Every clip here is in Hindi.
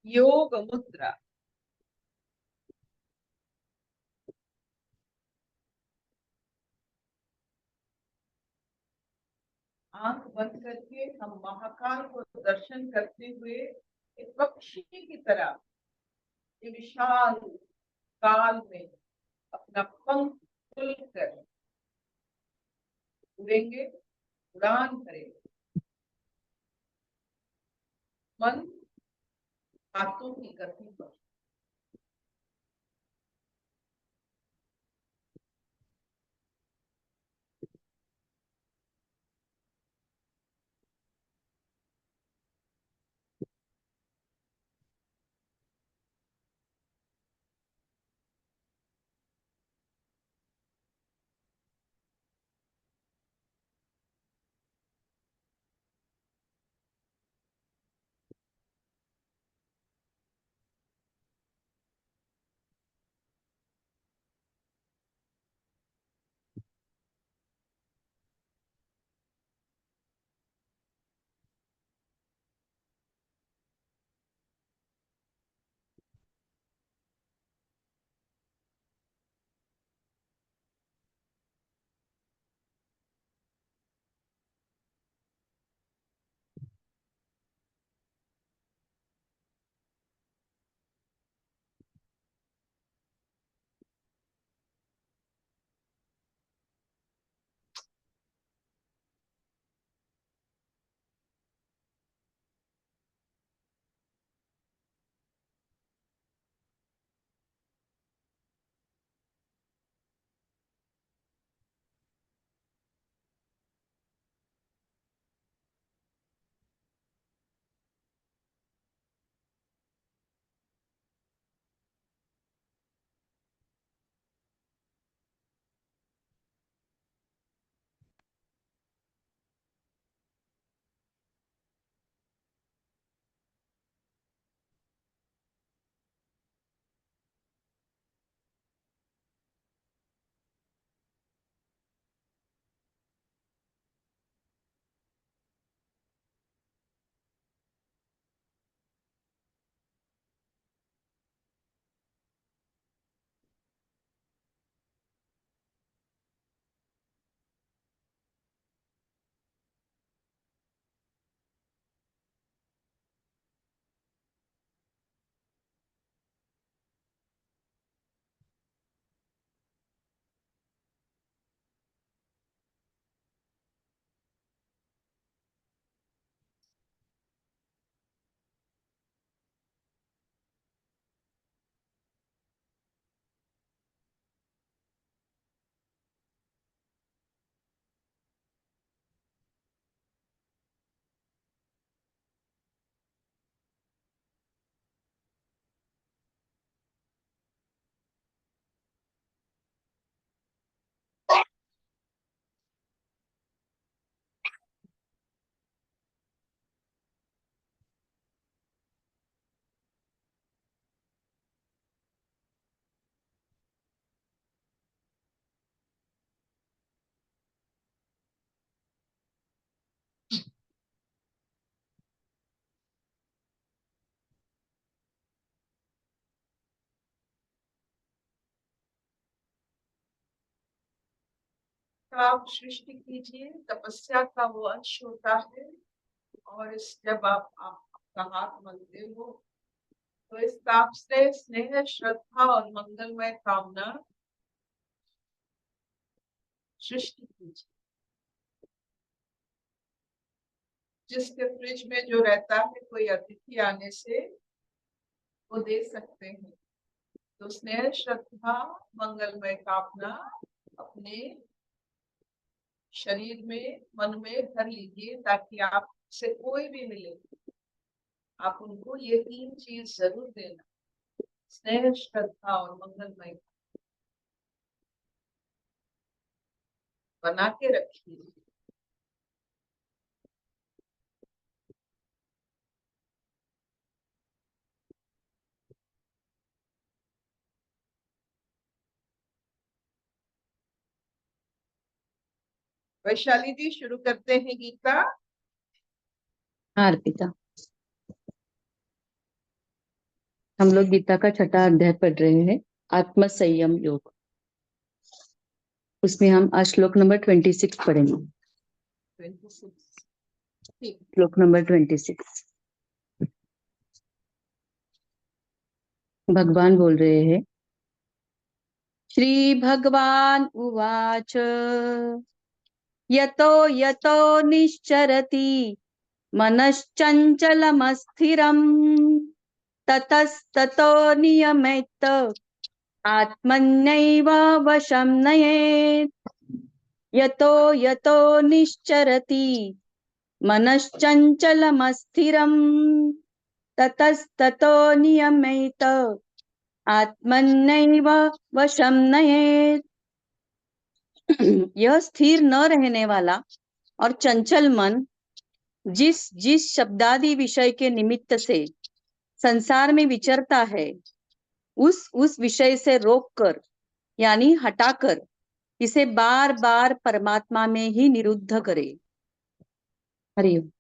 योग मुद्रा। आंख बंद करके हम महाकाल को दर्शन करते हुए एक पक्षी की तरह ये विशाल काल में अपना पंख खुलकर उड़ेंगे, उड़ान भरेंगे। मन हाथों की गति पर। आप सृष्टि कीजिए, तपस्या का वो अंश होता है। और इस जब आप आपका हाथ मलते हो तो इस ताप से स्नेह, श्रद्धा और मंगलमय कामना सृष्टि कीजिए। जिसके फ्रिज में जो रहता है, कोई अतिथि आने से वो दे सकते हैं। तो स्नेह, श्रद्धा, मंगलमय कामना अपने शरीर में, मन में भर लीजिए, ताकि आपसे कोई भी मिले आप उनको ये तीन चीज जरूर देना: स्नेह, श्रद्धा और मंगलमय। बना के रखिए। वैशाली जी, शुरू करते हैं गीता। हाँ अर्पिता। हम लोग गीता का छठा अध्याय पढ़ रहे हैं, आत्म संयम योग। उसमें हम आज श्लोक नंबर 26 पढ़ेंगे। 26 ठीक। श्लोक नंबर 26 भगवान बोल रहे हैं। श्री भगवान उवाच यतो यतो निश्चरति मनश्चञ्चलमस्थिरम् ततस्ततो नियमेत आत्मन्यैव वशं नयेत्। यतो यतो निश्चरति मनश्चञ्चलमस्थिरम् ततस्ततो नियमेत आत्मन्यैव वशं नयेत्। यह स्थिर न रहने वाला और चंचल मन जिस जिस शब्दादि विषय के निमित्त से संसार में विचरता है, उस विषय से रोककर यानी हटाकर इसे बार बार परमात्मा में ही निरुद्ध करे। हरिओम।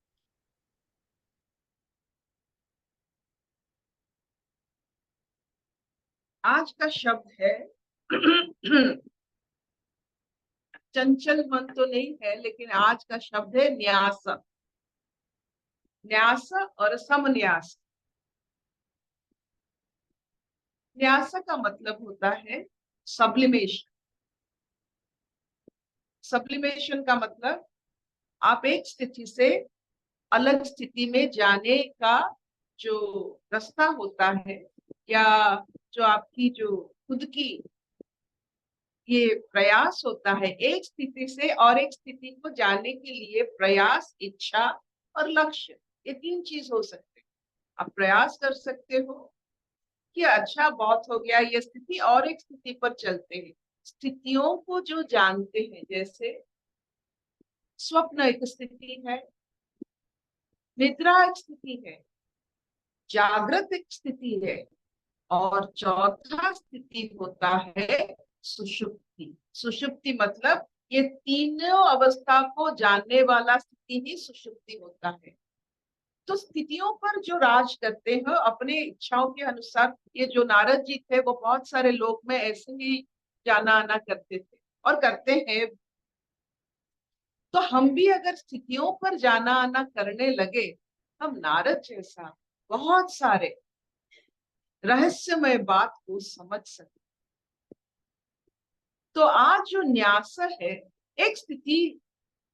आज का शब्द है चंचल मन तो नहीं है, लेकिन आज का शब्द है न्यास। न्यास और समन्यास। न्यास का मतलब होता है सब्लिमेशन। सब्लिमेशन का मतलब आप एक स्थिति से अलग स्थिति में जाने का जो रास्ता होता है, या जो आपकी जो खुद की ये प्रयास होता है, एक स्थिति से और एक स्थिति को जाने के लिए प्रयास, इच्छा और लक्ष्य, ये तीन चीज हो सकते हैं। आप प्रयास कर सकते हो कि अच्छा बहुत हो गया ये स्थिति, और एक स्थिति पर चलते हैं। स्थितियों को जो जानते हैं, जैसे स्वप्न एक स्थिति है, निद्रा एक स्थिति है, जागृत एक स्थिति है, और चौथा स्थिति होता है सुषुप्ति। सुषुप्ति मतलब ये तीनों अवस्था को जानने वाला स्थिति ही सुषुप्ति होता है। तो स्थितियों पर जो राज करते हैं अपने इच्छाओं के अनुसार, ये जो नारद जी थे वो बहुत सारे लोग में ऐसे ही जाना आना करते थे और करते हैं। तो हम भी अगर स्थितियों पर जाना आना करने लगे, हम नारद जैसा बहुत सारे रहस्यमय बात को समझ सकते। तो आज जो न्यास है, एक स्थिति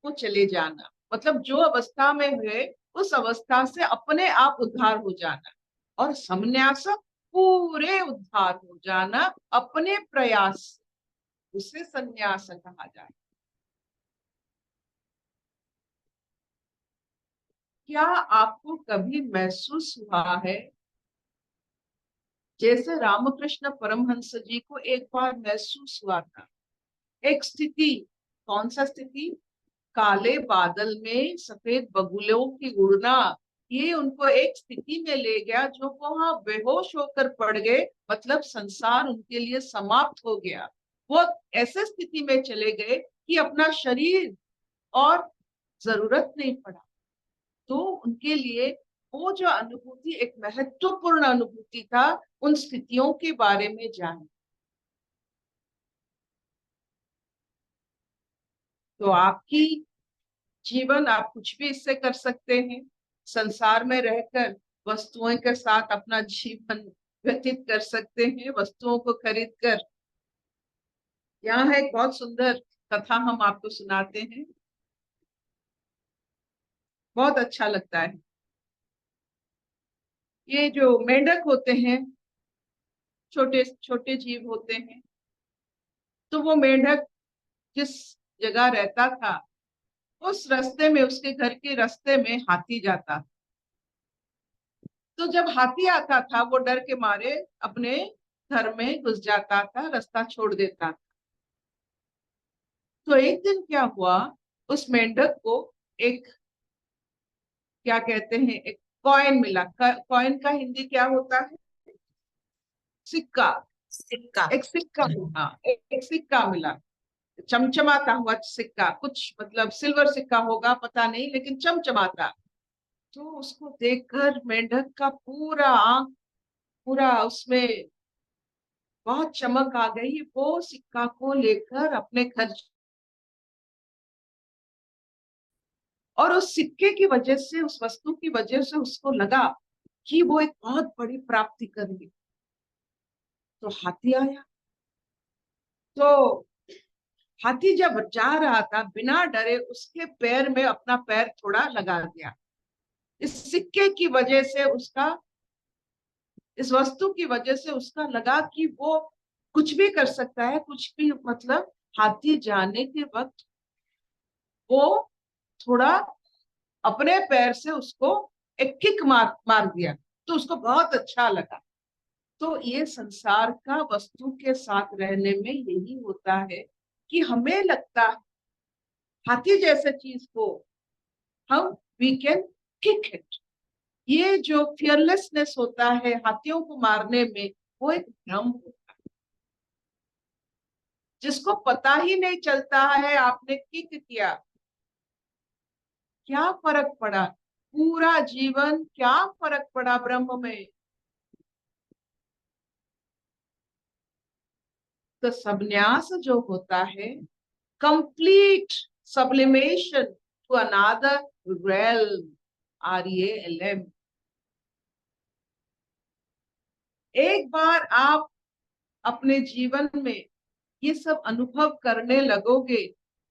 को चले जाना, मतलब जो अवस्था में हुए उस अवस्था से अपने आप उद्धार हो जाना, और समन्यास पूरे उद्धार हो जाना अपने प्रयास से, उसे संन्यास कहा जाए। क्या आपको कभी महसूस हुआ है, जैसे रामकृष्ण परमहंस जी को एक बार महसूस हुआ था, एक स्थिति, कौन सा स्थिति? काले बादल में सफेद बगुलों की उड़ना, ये उनको एक स्थिति में ले गया जो वहां बेहोश होकर पड़ गए, मतलब संसार उनके लिए समाप्त हो गया। वो ऐसे स्थिति में चले गए कि अपना शरीर और जरूरत नहीं पड़ा। तो उनके लिए वो जो अनुभूति एक महत्वपूर्ण अनुभूति था, उन स्थितियों के बारे में जाने। तो आपकी जीवन, आप कुछ भी इससे कर सकते हैं। संसार में रहकर वस्तुओं के साथ अपना जीवन व्यतीत कर सकते हैं, वस्तुओं को खरीद कर। यहाँ है एक बहुत सुंदर कथा, हम आपको सुनाते हैं, बहुत अच्छा लगता है। ये जो मेंढक होते हैं, छोटे छोटे जीव होते हैं। तो वो मेंढक जिस जगह रहता था, उस रास्ते में, उसके घर के रास्ते में हाथी जाता था। तो जब हाथी आता था, वो डर के मारे अपने घर में घुस जाता था, रास्ता छोड़ देता था। तो एक दिन क्या हुआ, उस मेंढक को एक, क्या कहते हैं, एक कॉइन मिला। कॉइन का हिंदी क्या होता है? सिक्का। सिक्का। एक सिक्का, हाँ, एक सिक्का मिला, चमचमाता हुआ सिक्का, कुछ मतलब सिल्वर सिक्का होगा पता नहीं, लेकिन चमचमाता। तो उसको देखकर मेंढक का पूरा आंख पूरा उसमें बहुत चमक आ गई, वो सिक्का को लेकर अपने घर, और उस सिक्के की वजह से, उस वस्तु की वजह से उसको लगा कि वो एक बहुत बड़ी प्राप्ति करेगी। तो हाथी आया। तो हाथी जब जा रहा था बिना डरे उसके पैर में अपना पैर थोड़ा लगा दिया। इस सिक्के की वजह से उसका, इस वस्तु की वजह से उसका लगा कि वो कुछ भी कर सकता है, कुछ भी, मतलब हाथी जाने के वक्त वो थोड़ा अपने पैर से उसको एक किक मार दिया, तो उसको बहुत अच्छा लगा। तो ये संसार का वस्तु के साथ रहने में यही होता है कि हमें लगता है हाथी जैसे चीज को हम, वी कैन किक इट। ये जो फियरलेसनेस होता है हाथियों को मारने में, वो एक भ्रम होता है, जिसको पता ही नहीं चलता है आपने किक किया, क्या फर्क पड़ा, पूरा जीवन क्या फर्क पड़ा ब्रह्म में। तो संन्यास जो होता है, complete sublimation to another realm, REALM। एक बार आप अपने जीवन में ये सब अनुभव करने लगोगे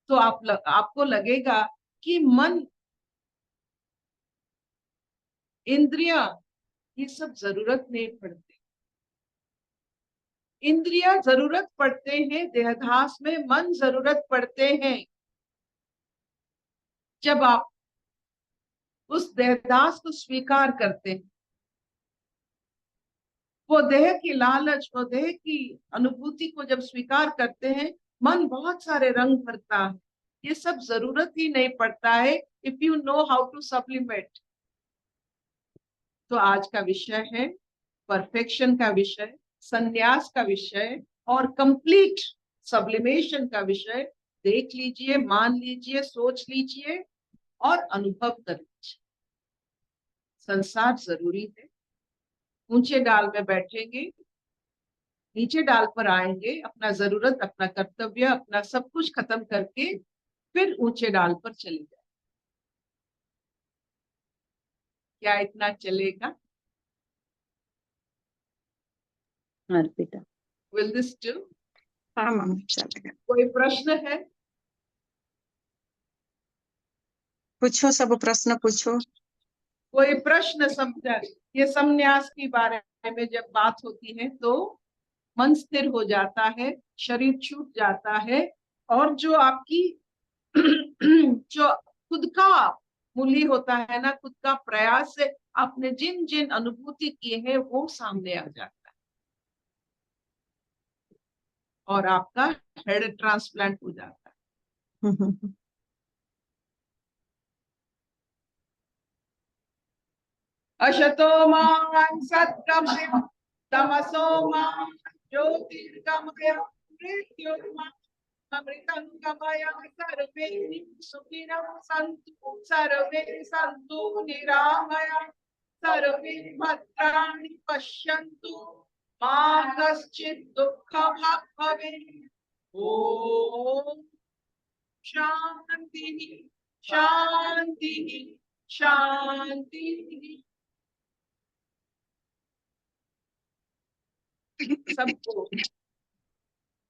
तो आपको लगेगा कि मन, इंद्रियां, ये सब जरूरत नहीं पड़ते। इंद्रियां जरूरत पड़ते हैं देहधास में, मन जरूरत पड़ते हैं जब आप उस देहदास को स्वीकार करते हैं। वो देह की लालच, वो देह की अनुभूति को जब स्वीकार करते हैं, मन बहुत सारे रंग भरता है। ये सब जरूरत ही नहीं पड़ता है if you know how to supplement. तो आज का विषय है परफेक्शन का विषय, संन्यास का विषय और कंप्लीट सब्लिमेशन का विषय। देख लीजिए, मान लीजिए, सोच लीजिए और अनुभव कर लीजिए। संसार जरूरी है। ऊंचे डाल में बैठेंगे, नीचे डाल पर आएंगे, अपना जरूरत, अपना कर्तव्य, अपना सब कुछ खत्म करके फिर ऊंचे डाल पर चले जाए। क्या इतना चलेगा? अर्पिता। Will this do? हाँ मम्मी चलेगा। कोई प्रश्न है? पूछो, सब प्रश्न पूछो। कोई प्रश्न? समझा? ये संन्यास के बारे में जब बात होती है तो मन स्थिर हो जाता है, शरीर छूट जाता है, और जो आपकी जो खुद का मूल्य होता है ना, खुद का प्रयास से आपने जिन जिन अनुभूति किए हैं वो सामने आ जाता है, और आपका हेड ट्रांसप्लांट हो जाता है। अशतो मा सत्कमय, तमसो मा ज्योतिर्गमय, मृत्युर्मा अमृतं गमय। सर्वे सुखिनः सन्तु, सर्वे सन्तु निरामया, सर्वे भद्राणि पश्यन्तु, मा कश्चित् दुःखभाग् भवेत्। ॐ शान्तिः शान्तिः शांति। सबको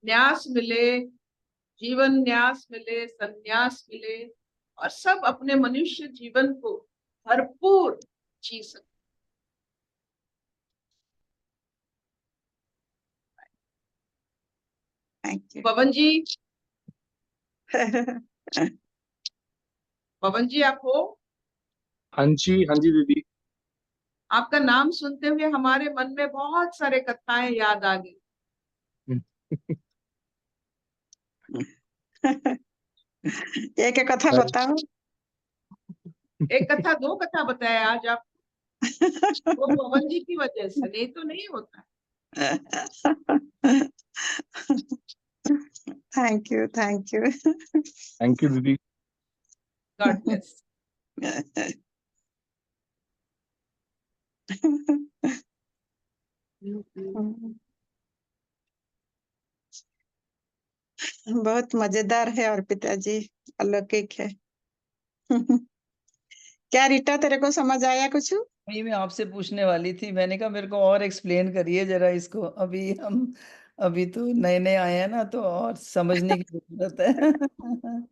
न्यास मिले, जीवन न्यास मिले, संन्यास मिले, और सब अपने मनुष्य जीवन को भरपूर जी सके। Thank you. पवन जी, पवन जी आप हो? हाँ जी दीदी। आपका नाम सुनते हुए हमारे मन में बहुत सारे कथाएं याद आ गई। एक कथा बताओ। एक कथा, दो कथा बताए आज आप। वो पवन जी की वजह से, नहीं तो नहीं होता। Thank you, thank you. Thank you दीदी। God bless. बहुत मजेदार है अर्पिता जी, अलौकिक है। क्या रीटा, तेरे को समझ आया कुछ? वही मैं आपसे पूछने वाली थी, मैंने कहा मेरे को और एक्सप्लेन करिए जरा इसको। अभी तो नए नए आए हैं ना, तो और समझने की जरूरत है।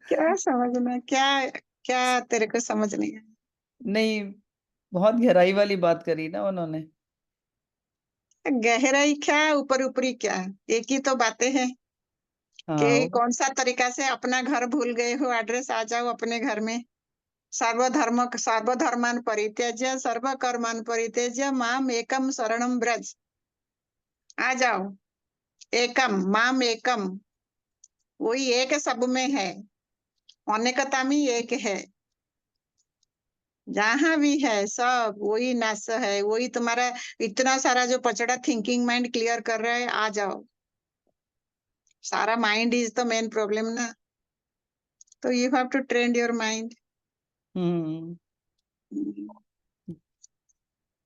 क्या समझना, क्या क्या तेरे को समझ नहीं आया? नहीं, बहुत गहराई वाली बात करी ना उन्होंने। गहराई क्या, ऊपर ऊपरी क्या, एक ही तो बातें हैं कि हाँ, कौन सा तरीका से अपना घर भूल गए हो, एड्रेस आ जाओ अपने घर में। सर्वधर्मान परित्यज्य सर्वकर्मान परित्यज्य माम एकम शरणम ब्रज। आ जाओ, एकम माम एकम, वही एक सब में है, अनेकता में एक है, जहां भी है सब वही नाश है, वही तुम्हारा इतना सारा जो पचड़ा थिंकिंग माइंड क्लियर कर रहा है। आ जाओ, सारा mind is the main problem ना, तो you have to train your mind. Hmm.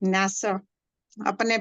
नाश अपने